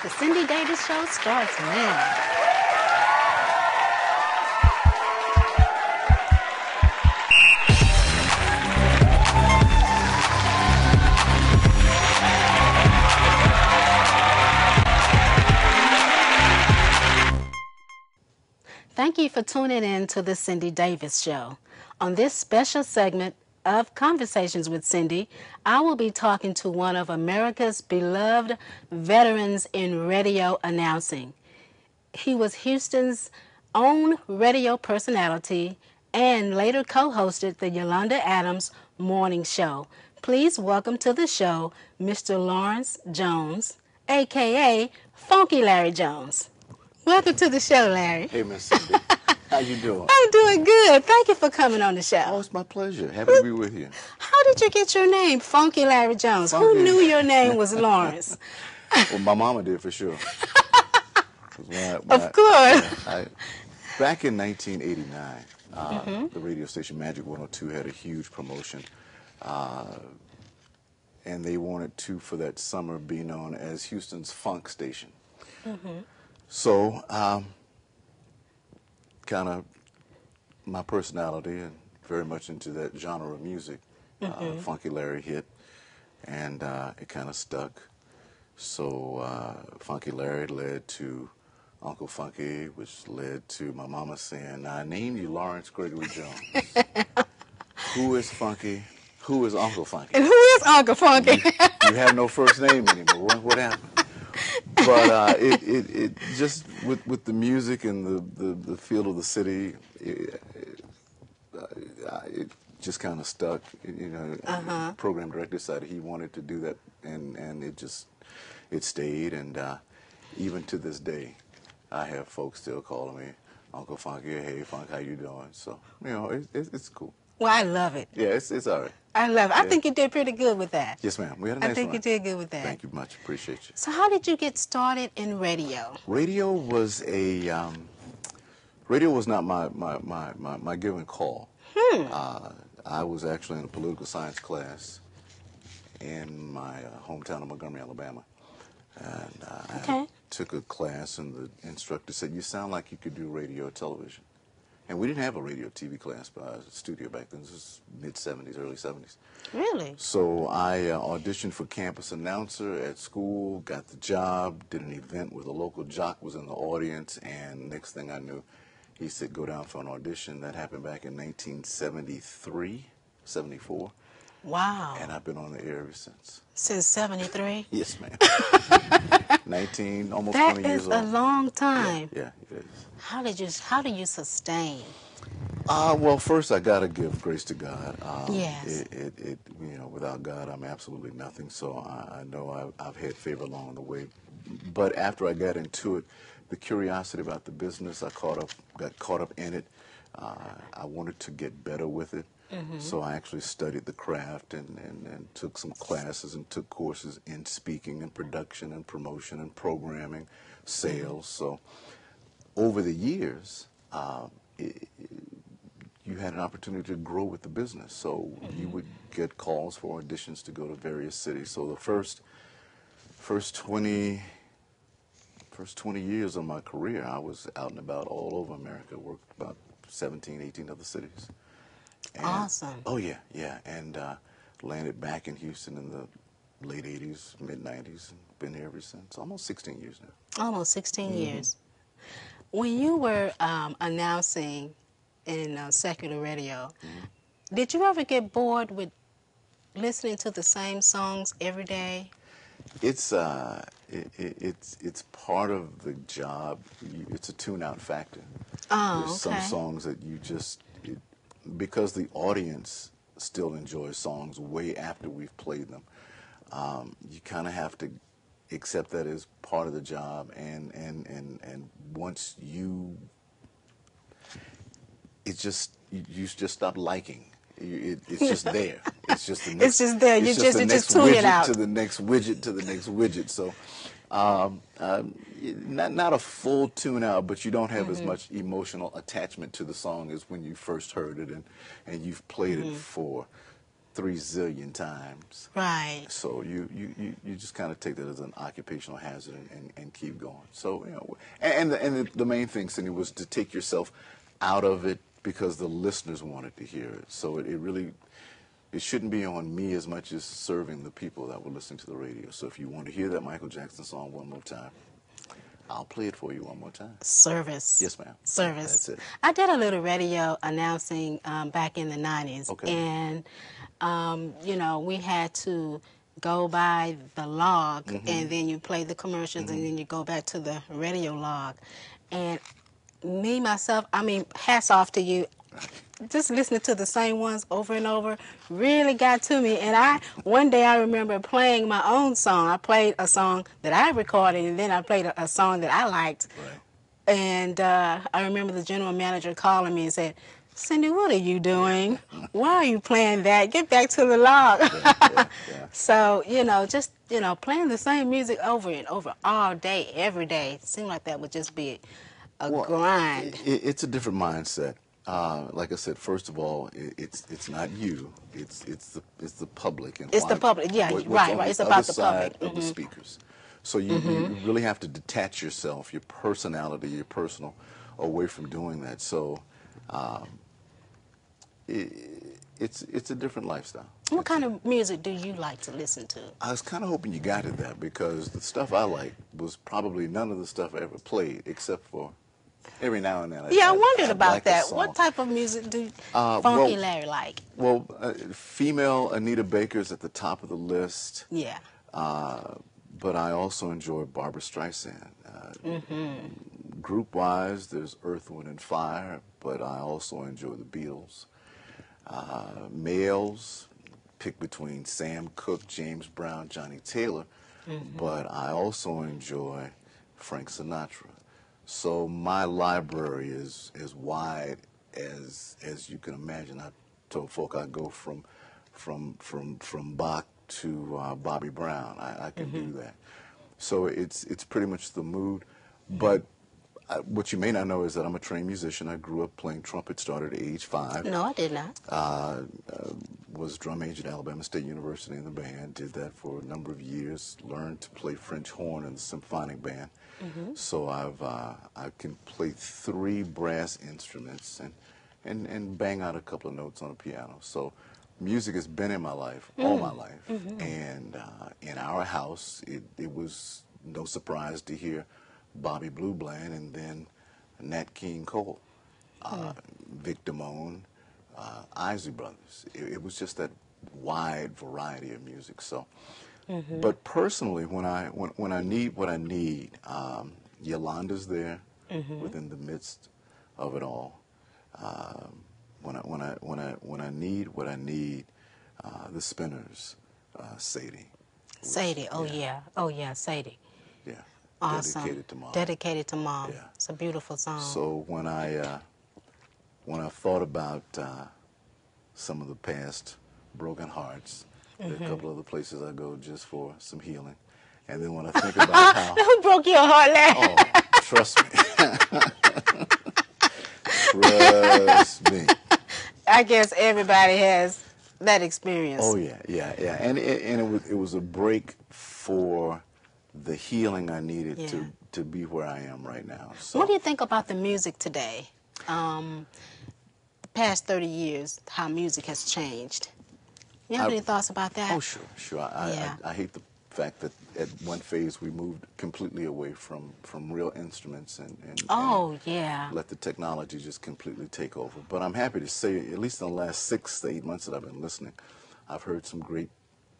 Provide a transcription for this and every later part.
The Cindy Davis Show starts now. Thank you for tuning in to The Cindy Davis Show. On this special segment of Conversations with Cindy, I will be talking to one of America's beloved veterans in radio announcing. He was Houston's own radio personality and later co-hosted the Yolanda Adams Morning Show. Please welcome to the show Mr. Lawrence Jones, a.k.a. Funky Larry Jones. Welcome to the show, Larry. Hey, Miss Cindy. How you doing? I'm doing good. Thank you for coming on the show. Oh, it's my pleasure. Happy to be with you. How did you get your name, Funky Larry Jones? Funky. Who knew your name was Lawrence? Well, my mama did for sure. Of course. Back in 1989, the radio station Magic 102 had a huge promotion, and they wanted to, for that summer, be known as Houston's funk station. So, kind of my personality and very much into that genre of music, Funky Larry hit, and it kind of stuck. So Funky Larry led to Uncle Funky, which led to my mama saying, I named you Lawrence Gregory Jones. Who is Funky? Who is Uncle Funky? And who is Uncle Funky? You have no first name anymore. What happened? But it just with the music and the feel of the city, it just kind of stuck. You know, program director decided he wanted to do that, and it stayed. And even to this day, I have folks still calling me Uncle Funky. Hey, Funk, how you doing? So you know, it's cool. Well, I love it. Yeah, it's all right. I love it. I think you did pretty good with that. Yes, ma'am. We had a nice I think run. you did good with that. Thank you much. Appreciate you. So how did you get started in radio? Radio was not my given call. I was actually in a political science class in my hometown of Montgomery, Alabama. And I took a class, and the instructor said, you sound like you could do radio or television. And we didn't have a radio TV class by studio back then. This was mid-'70s, early '70s. Really? So I auditioned for campus announcer at school, got the job, did an event where the local jock was in the audience, and next thing I knew, he said, go down for an audition. That happened back in 1973, 74. Wow. And I've been on the air ever since. Since 73? Yes, ma'am. 19, almost That 20 years is old. a long time. Yeah, it is. How do you sustain? Well, first I got to give grace to God. Yes. You know, without God, I'm absolutely nothing. So I know I've had favor along the way. But after I got into it, the curiosity about the business, got caught up in it. I wanted to get better with it. So I actually studied the craft and took some classes and took courses in speaking and production and promotion and programming, sales. So over the years, you had an opportunity to grow with the business. So you would get calls for auditions to go to various cities. So the first 20 years of my career, I was out and about all over America, worked about 17, 18 other cities. And, Awesome. Oh, yeah, yeah. And landed back in Houston in the late 80s, mid-90s, and been here ever since. Almost 16 years now. Almost 16 years. When you were announcing in secular radio, did you ever get bored with listening to the same songs every day? It's part of the job. It's a tune-out factor. Oh, There's some songs that you just, because the audience still enjoys songs way after we've played them, you kind of have to accept that as part of the job, and once you just stop liking. It's just there. It's just the next, it's just there. You just tune it out to the next widget to the next widget. So, not a full tune out, but you don't have as much emotional attachment to the song as when you first heard it and you've played it for 3 zillion times. Right. So you just kind of take that as an occupational hazard and keep going. So, you know, and the main thing, Cindy, was to take yourself out of it because the listeners wanted to hear it. So it really, it shouldn't be on me as much as serving the people that were listening to the radio. So if you want to hear that Michael Jackson song one more time, I'll play it for you one more time. Service. Yes, ma'am. Service. That's it. I did a little radio announcing back in the 90s. Okay. And, you know, we had to go by the log, and then you play the commercials, and then you go back to the radio log. And me, myself, I mean, hats off to you. Just listening to the same ones over and over really got to me. And one day I remember playing my own song. I played a song that I recorded, and then I played a song that I liked. Right. And I remember the general manager calling me and said, "Cindy, what are you doing? Why are you playing that? Get back to the log." Yeah. So, you know, just, you know, playing the same music over and over all day, every day, it seemed like that would just be a grind. It's a different mindset. Like I said, first of all, it's not you. It's the public. And It's the public. Yeah, right. It's about the public. Of the speakers. So you really have to detach yourself, your personality, your personal, away from doing that. So it's a different lifestyle. What kind of music do you like to listen to? I was kind of hoping you got at that because the stuff I like was probably none of the stuff I ever played, except for every now and then. I wondered about like that. What type of music do Funky Larry like? Well, female Anita Baker's at the top of the list. Yeah. But I also enjoy Barbra Streisand. Group-wise, there's Earth, Wind, and Fire, but I also enjoy the Beatles. Males, pick between Sam Cooke, James Brown, Johnny Taylor, but I also enjoy Frank Sinatra. So my library is as wide as you can imagine. I told folk I go from Bach to Bobby Brown. I can do that. So it's pretty much the mood. But what you may not know is that I'm a trained musician. I grew up playing trumpet, started at age 5. No, I did not. Was drum major at Alabama State University in the band. Did that for a number of years. Learned to play French horn in the symphonic band. So I can play 3 brass instruments and bang out a couple of notes on the piano. So music has been in my life all my life. And in our house, it was no surprise to hear Bobby Blue Bland and then Nat King Cole, Vic Damone, Isley Brothers. It was just that wide variety of music. So, but personally, when I need what I need, Yolanda's there within the midst of it all. When I need what I need, the Spinners, Sadie. Sadie, yeah, Sadie. Yeah. Awesome. Dedicated to Mom. Dedicated to Mom. Yeah. It's a beautiful song. So when I thought about some of the past broken hearts, there are a couple other places I go just for some healing. And then when I think about how... Who broke your heart last? Oh, trust me. Trust me. I guess everybody has that experience. Oh, yeah. And it was a break for the healing I needed to be where I am right now. So, what do you think about the music today? The past 30 years, how music has changed. You have any thoughts about that? Oh, sure. I hate the fact that at one phase we moved completely away from real instruments and let the technology just completely take over. But I'm happy to say, at least in the last 6 to 8 months that I've been listening, I've heard some great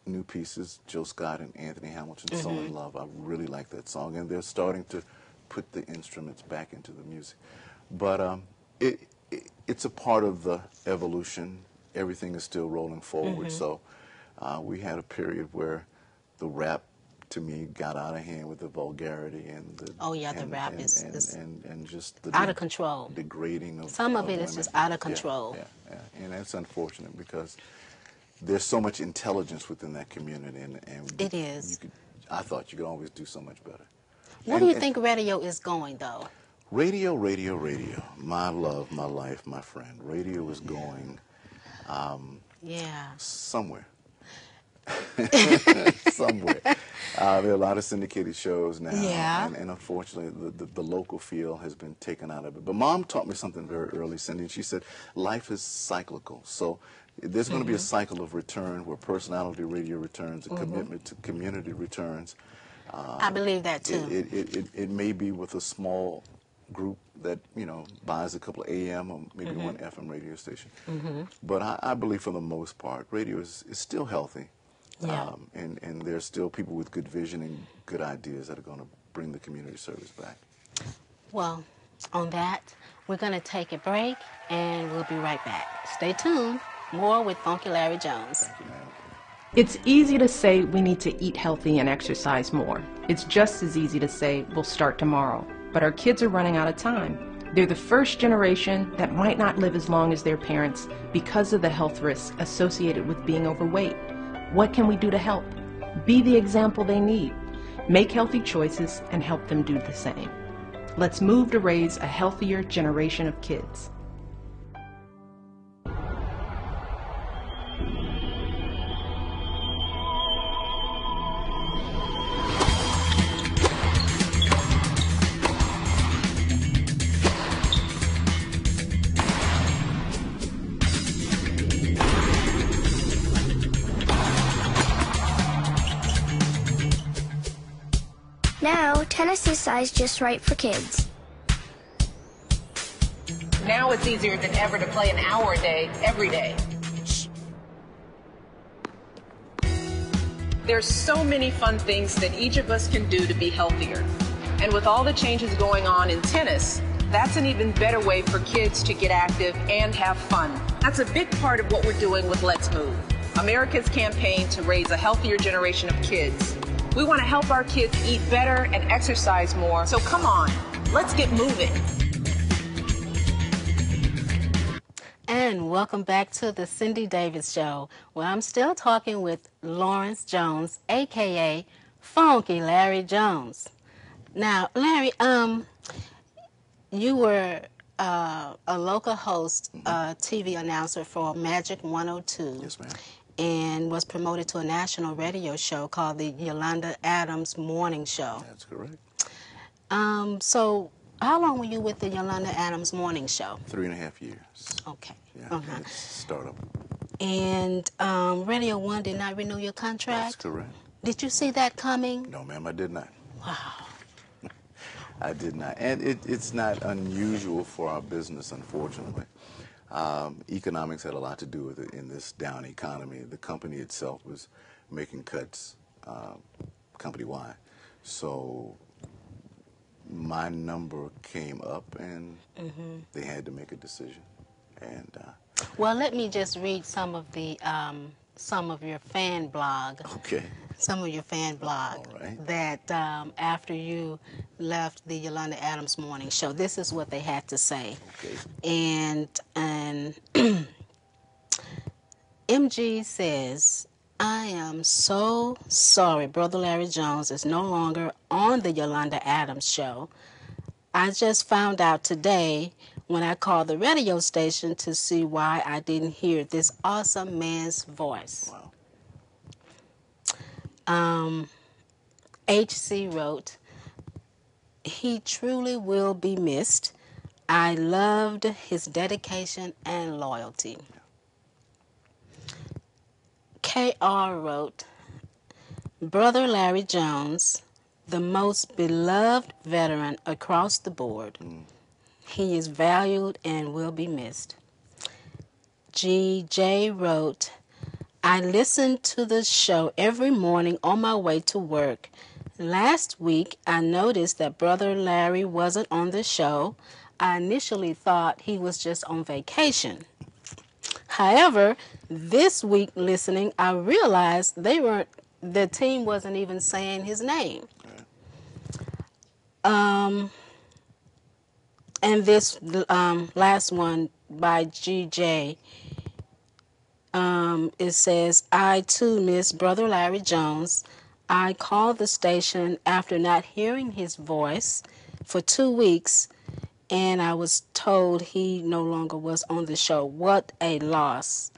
new pieces. Jill Scott and Anthony Hamilton, So in Love. I really like that song, and they're starting to put the instruments back into the music. But it's a part of the evolution. Everything is still rolling forward. So we had a period where the rap, to me, got out of hand with the vulgarity and the the rap is just the out of control. Degrading of some of it women. is just out of control. Yeah. And that's unfortunate because there's so much intelligence within that community, and it is. I thought you could always do so much better. Where do you think radio is going, though? Radio. My love, my life, my friend. Radio is going Yeah. Somewhere. Somewhere. There are a lot of syndicated shows now, Yeah. and unfortunately, the local feel has been taken out of it. But Mom taught me something very early, Cindy, and she said, life is cyclical. So there's going to be a cycle of return where personality radio returns, a commitment to community returns. I believe that too. It may be with a small group that, buys a couple of AM or maybe one FM radio station. But I believe for the most part, radio is still healthy. Yeah. And there's still people with good vision and good ideas that are going to bring the community service back. Well, on that, we're going to take a break, and we'll be right back. Stay tuned. More with Funky Larry Jones. Thank you, ma'am. It's easy to say we need to eat healthy and exercise more. It's just as easy to say we'll start tomorrow. But our kids are running out of time. They're the first generation that might not live as long as their parents because of the health risks associated with being overweight. What can we do to help? Be the example they need. Make healthy choices and help them do the same. Let's move to raise a healthier generation of kids. Now, tennis is sized just right for kids. Now it's easier than ever to play an hour a day, every day. There's so many fun things that each of us can do to be healthier. And with all the changes going on in tennis, that's an even better way for kids to get active and have fun. That's a big part of what we're doing with Let's Move, America's campaign to raise a healthier generation of kids. We want to help our kids eat better and exercise more, so come on, let's get moving. And welcome back to the Cindy Davis Show, where I'm still talking with Lawrence Jones, a.k.a. Funky Larry Jones. Now, Larry, you were a local host, TV announcer for Magic 102. Yes, ma'am. And was promoted to a national radio show called the Yolanda Adams Morning Show. That's correct. So how long were you with the Yolanda Adams Morning Show? 3.5 years. Okay. Yeah, it's startup. And Radio 1 did not renew your contract? That's correct. Did you see that coming? No, ma'am, I did not. Wow. I did not. And it's not unusual for our business, unfortunately. Economics had a lot to do with it in this down economy. The company itself was making cuts company-wide. So my number came up, and they had to make a decision. And Well, let me just read some of your fan blog. okay. Some of your fan blog All right. that after you left the Yolanda Adams Morning Show, this is what they had to say. Okay. And MG says, I am so sorry Brother Larry Jones is no longer on the Yolanda Adams Show. I just found out today when I called the radio station to see why I didn't hear this awesome man's voice. Wow. HC wrote, he truly will be missed. I loved his dedication and loyalty. KR wrote, Brother Larry Jones, the most beloved veteran across the board. He is valued and will be missed. GJ wrote, I listen to the show every morning on my way to work. Last week, I noticed that Brother Larry wasn't on the show. I initially thought he was just on vacation. However, this week listening, I realized the team wasn't even saying his name. And this last one by GJ, it says, I too miss Brother Larry Jones. I called the station after not hearing his voice for 2 weeks, and I was told he no longer was on the show. What a loss.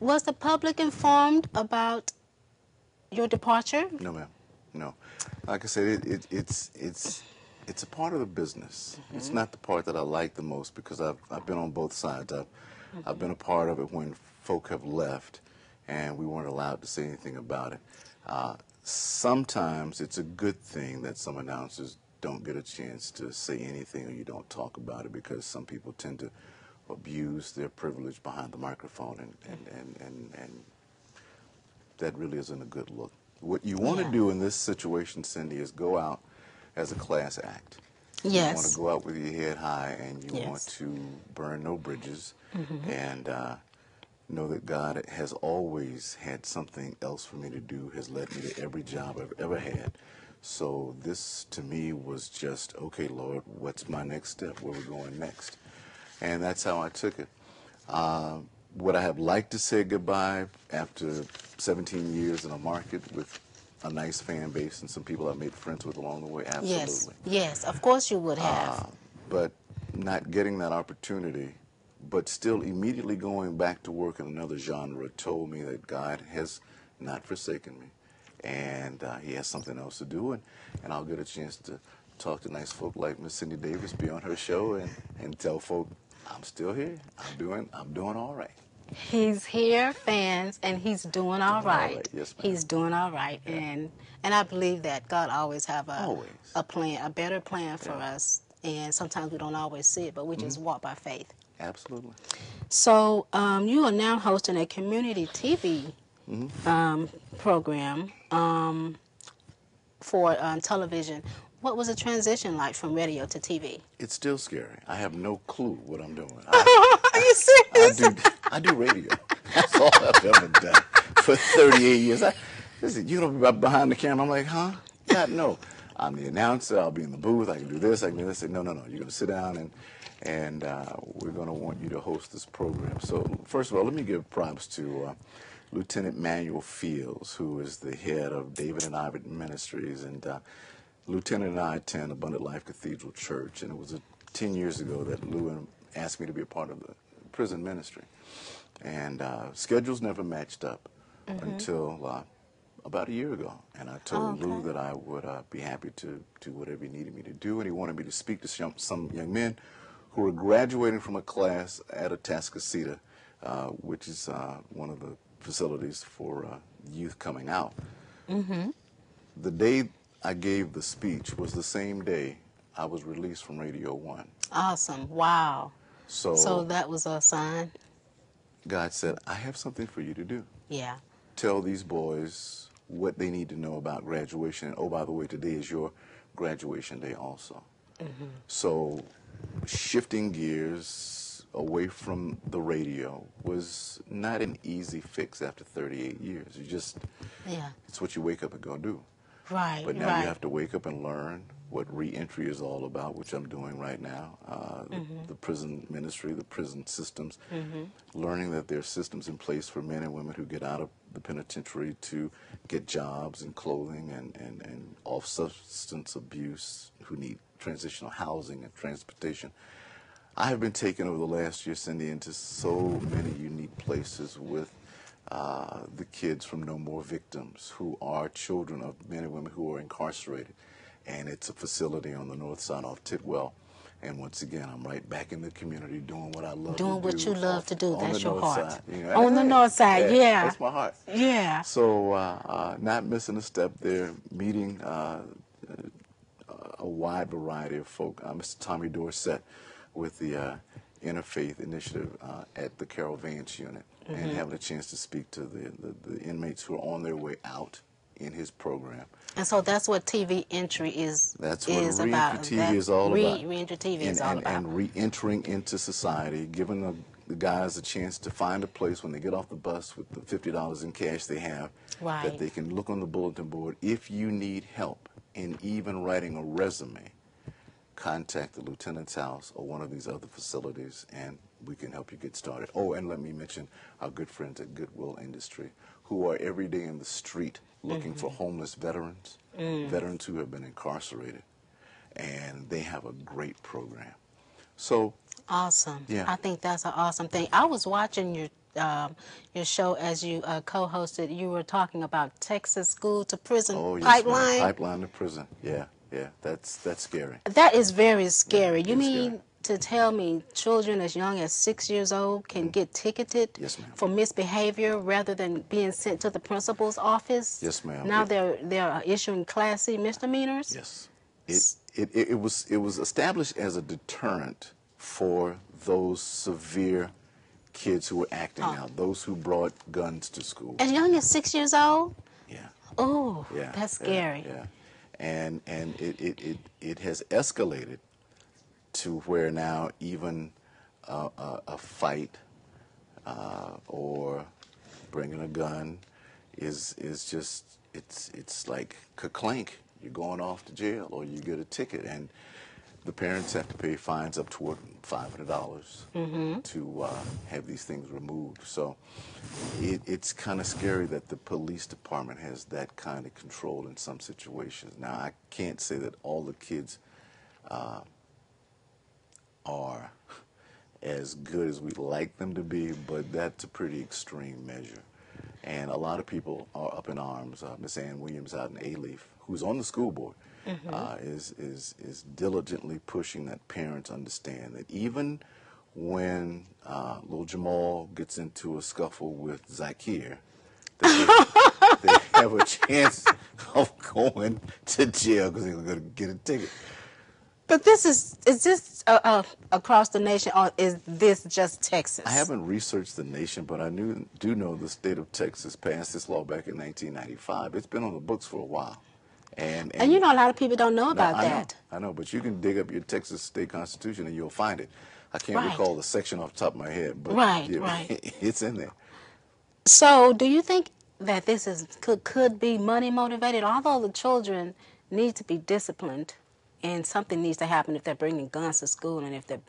Was the public informed about your departure? No, ma'am. No. Like I said, it's a part of the business. It's not the part that I like the most because I've been on both sides. I've been a part of it when folk have left and we weren't allowed to say anything about it. Sometimes it's a good thing that some announcers don't get a chance to say anything or you don't talk about it because some people tend to abuse their privilege behind the microphone and that really isn't a good look. What you want to do in this situation, Cindy, is go out as a class act. Yes. You want to go out with your head high and you want to burn no bridges and know that God has always had something else for me to do, has led me to every job I've ever had. So this, to me, was just, okay, Lord, what's my next step? Where we're going next? And that's how I took it. Would I have liked to say goodbye after 17 years in a market with a nice fan base and some people I made friends with along the way? Absolutely. Yes, of course you would have. But not getting that opportunity, but still immediately going back to work in another genre told me that God has not forsaken me. And he has something else to do, and I'll get a chance to talk to nice folk like Miss Cindy Davis, be on her show, and tell folk I'm still here. I'm doing all right. He's here, fans, and he's doing all right. Yes, ma'am. He's doing all right, and I believe that God always have a plan, a better plan for us. And sometimes we don't always see it, but we just walk by faith. Absolutely. So you are now hosting a community TV program for television. What was the transition like from radio to TV? It's still scary. I have no clue what I'm doing. Are you serious? I do radio. That's all I've ever done for 38 years. Listen, you don't be behind the camera. I'm like, huh? God, no. I'm the announcer. I'll be in the booth. I can do this. I can do this. No. You're going to sit down and we're going to want you to host this program. So first of all, let me give props to Lieutenant Manuel Fields, who is the head of David and Ivan Ministries, and Lieutenant and I attend Abundant Life Cathedral Church, and it was 10 years ago that Lou asked me to be a part of the prison ministry. And schedules never matched up until about a year ago. And I told Lou that I would be happy to do whatever he needed me to do, and he wanted me to speak to some young men who were graduating from a class at Atascocita, which is one of the facilities for youth coming out. The day I gave the speech was the same day I was released from Radio 1. Awesome. Wow. So that was a sign? God said, I have something for you to do. Yeah. Tell these boys what they need to know about graduation. And, oh, by the way, today is your graduation day also. So shifting gears away from the radio was not an easy fix after 38 years. It's what you wake up and go do. Right, But now you have to wake up and learn what reentry is all about, which I'm doing right now. The prison ministry, the prison systems, learning that there are systems in place for men and women who get out of the penitentiary to get jobs and clothing and off substance abuse, who need transitional housing and transportation. I have been taken over the last year, Cindy, into so many unique places with the kids from No More Victims, who are children of men and women who are incarcerated. And it's a facility on the north side off Tidwell. And once again, I'm right back in the community doing what I love to do. Doing what you love to do. That's your heart. You know, on the north side, yeah. That's my heart. Yeah. So not missing a step there, meeting a wide variety of folk. Mr. Tommy Dorsett with the Interfaith Initiative at the Carol Vance unit, and having a chance to speak to the inmates who are on their way out in his program. And so that's what TV entry is. That's what is Reentry about. TV is all about. Reentry TV is all about. And re-entering into society, giving the guys a chance to find a place when they get off the bus with the $50 in cash they have, that they can look on the bulletin board. If you need help in even writing a resume, contact the lieutenant's house or one of these other facilities, and we can help you get started. Oh, and let me mention our good friends at Goodwill Industry, who are every day in the street looking for homeless veterans, veterans who have been incarcerated, and they have a great program. So awesome. Yeah. I think that's an awesome thing. I was watching your show as you co-hosted, you were talking about Texas school to prison Oh, yes, pipeline. ma'am. Pipeline to prison. Yeah, yeah. That's scary. That is very scary. Yeah, You it is mean scary. to tell me children as young as 6 years old can get ticketed Yes, ma'am. for misbehavior rather than being sent to the principal's office? Yes, ma'am. Now they're issuing Class C misdemeanors? Yes. It was established as a deterrent for those severe kids who were acting out, those who brought guns to school. As young as 6 years old? Yeah. Oh, Yeah. that's yeah, scary. Yeah. And it has escalated to where now even a fight or bringing a gun is just it's like ka-clink. You're going off to jail or you get a ticket, and the parents have to pay fines up toward $500 to have these things removed. So it's kind of scary that the police department has that kind of control in some situations. Now, I can't say that all the kids are as good as we'd like them to be, but that's a pretty extreme measure. And a lot of people are up in arms. Miss Ann Williams out in A-Leaf, who's on the school board, is diligently pushing that parents understand that even when little Jamal gets into a scuffle with Zakir, that they have a chance of going to jail because they're going to get a ticket. But is this across the nation, or is this just Texas? I haven't researched the nation, but I do know the state of Texas passed this law back in 1995. It's been on the books for a while. And you know, a lot of people don't know about I that. know, but you can dig up your Texas state constitution and you'll find it. I can't Right. recall the section off the top of my head, but Right, yeah, right. it's in there. So, do you think that this could be money motivated? Although the children need to be disciplined, and something needs to happen if they're bringing guns to school and if they're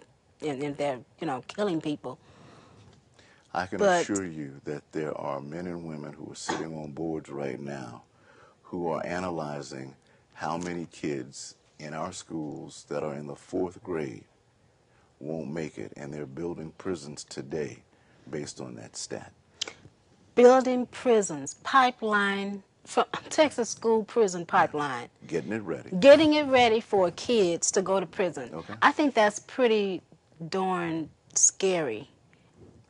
killing people. I can But- assure you that there are men and women who are sitting on boards right now who are analyzing how many kids in our schools that are in the 4th grade won't make it, and they're building prisons today based on that stat. Building prisons, pipeline, Texas school prison pipeline, Getting it ready. getting it ready for kids to go to prison. Okay. I think that's pretty darn scary.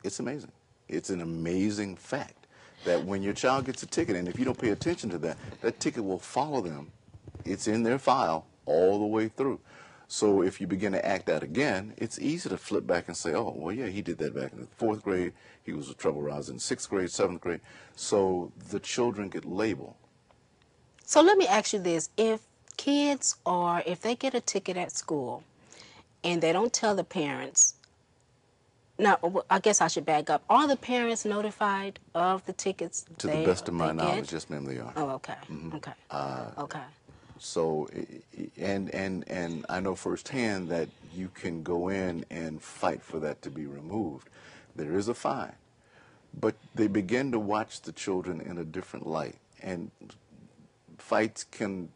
It's amazing. It's an amazing fact that when your child gets a ticket, and if you don't pay attention to that, that ticket will follow them. It's in their file all the way through. So if you begin to act out again, it's easy to flip back and say, oh, well, yeah, he did that back in the 4th grade. He was a trouble rouser in 6th grade, 7th grade. So the children get labeled. So let me ask you this. If they get a ticket at school and they don't tell the parents, now, I guess I should back up. Are the parents notified of the tickets? To the best of my they knowledge, get? yes, ma'am, they are. Oh, okay. Okay. Okay. So, and I know firsthand that you can go in and fight for that to be removed. There is a fine, but they begin to watch the children in a different light, and fights can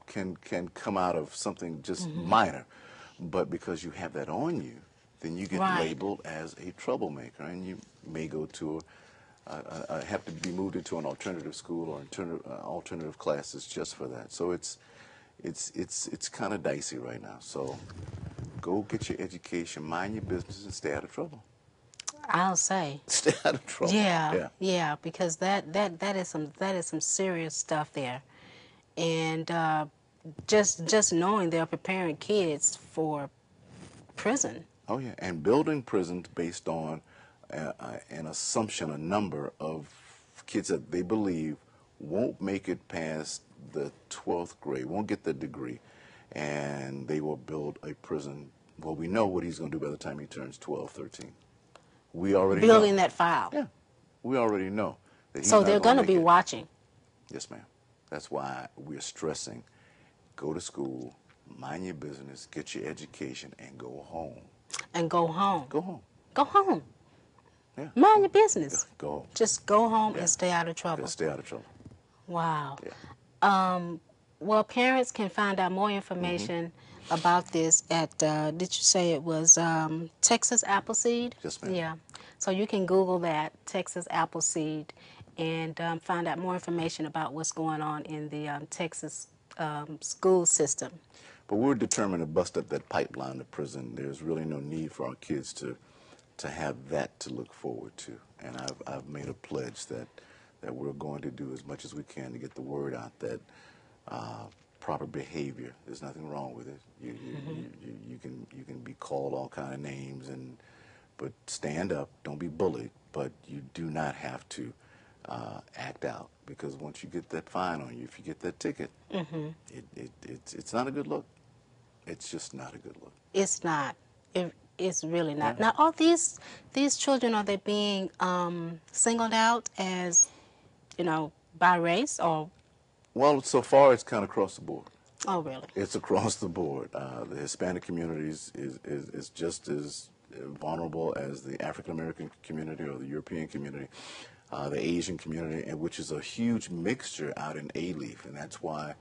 come out of something just minor, but because you have that on you, then you get Right. labeled as a troublemaker, and you may go to have to be moved into an alternative school or alternative classes just for that. So it's kind of dicey right now. So go get your education, mind your business, and stay out of trouble. I'll say. Stay out of trouble. Yeah, because that is some serious stuff there, and just knowing they're preparing kids for prison. Oh yeah, and building prisons based on an assumption, a number of kids that they believe won't make it past the 12th grade, won't get the degree, and they will build a prison. Well, we know what he's going to do by the time he turns 12, 13. We already Building know. that file. Yeah, we already know that he's So not they're going going to be make it. watching. Yes, ma'am. That's why we're stressing, go to school, mind your business, get your education, and go home. And go home. Go home. Go home. Yeah. Mind your business. Go home. Just go home Yeah. and stay out of trouble. Just stay out of trouble. Wow. Yeah. Well, parents can find out more information about this at, did you say it was Texas Appleseed? Yes, ma'am. Yeah. So you can Google that, Texas Appleseed, and find out more information about what's going on in the Texas school system. But we're determined to bust up that pipeline to prison. There's really no need for our kids to have that to look forward to. And I've made a pledge that we're going to do as much as we can to get the word out that proper behavior, there's nothing wrong with it. You can be called all kind of names, but stand up, don't be bullied, but you do not have to act out, because once you get that fine on you, if you get that ticket, it's not a good look. It's just not a good look. It's not. It's really not. Now, all these children, are they being singled out as, by race or? Well, so far it's kind of across the board. Oh, really? It's across the board. The Hispanic community is just as vulnerable as the African American community or the European community, the Asian community, and which is a huge mixture out in Alief, and that's why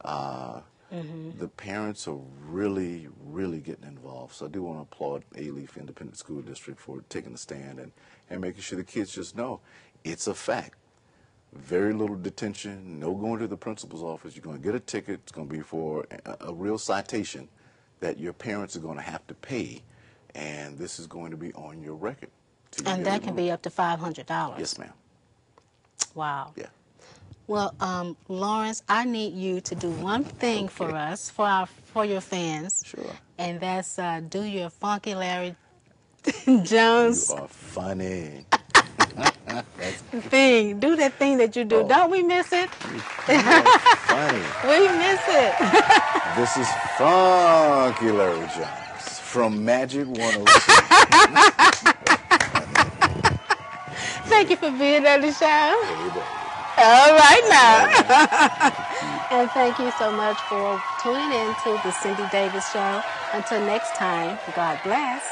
the parents are really, really getting involved. So I do want to applaud Alief Independent School District for taking a stand and making sure the kids just know it's a fact. Very little detention, no going to the principal's office. You're going to get a ticket. It's going to be for a real citation that your parents are going to have to pay, and this is going to be on your record. And that can be up to $500. Yes, ma'am. Wow. Yeah. Well, Lawrence, I need you to do one thing for us, for your fans. Sure. And that's do your Funky Larry Jones You are funny. thing. Do that thing that you do. Oh. Don't we miss it? You are funny. We miss it. This is Funky Larry Jones from Magic 106. Thank you for being on the show. Hey, baby. All right now. And thank you so much for tuning in to the Cindy Davis Show. Until next time, God bless.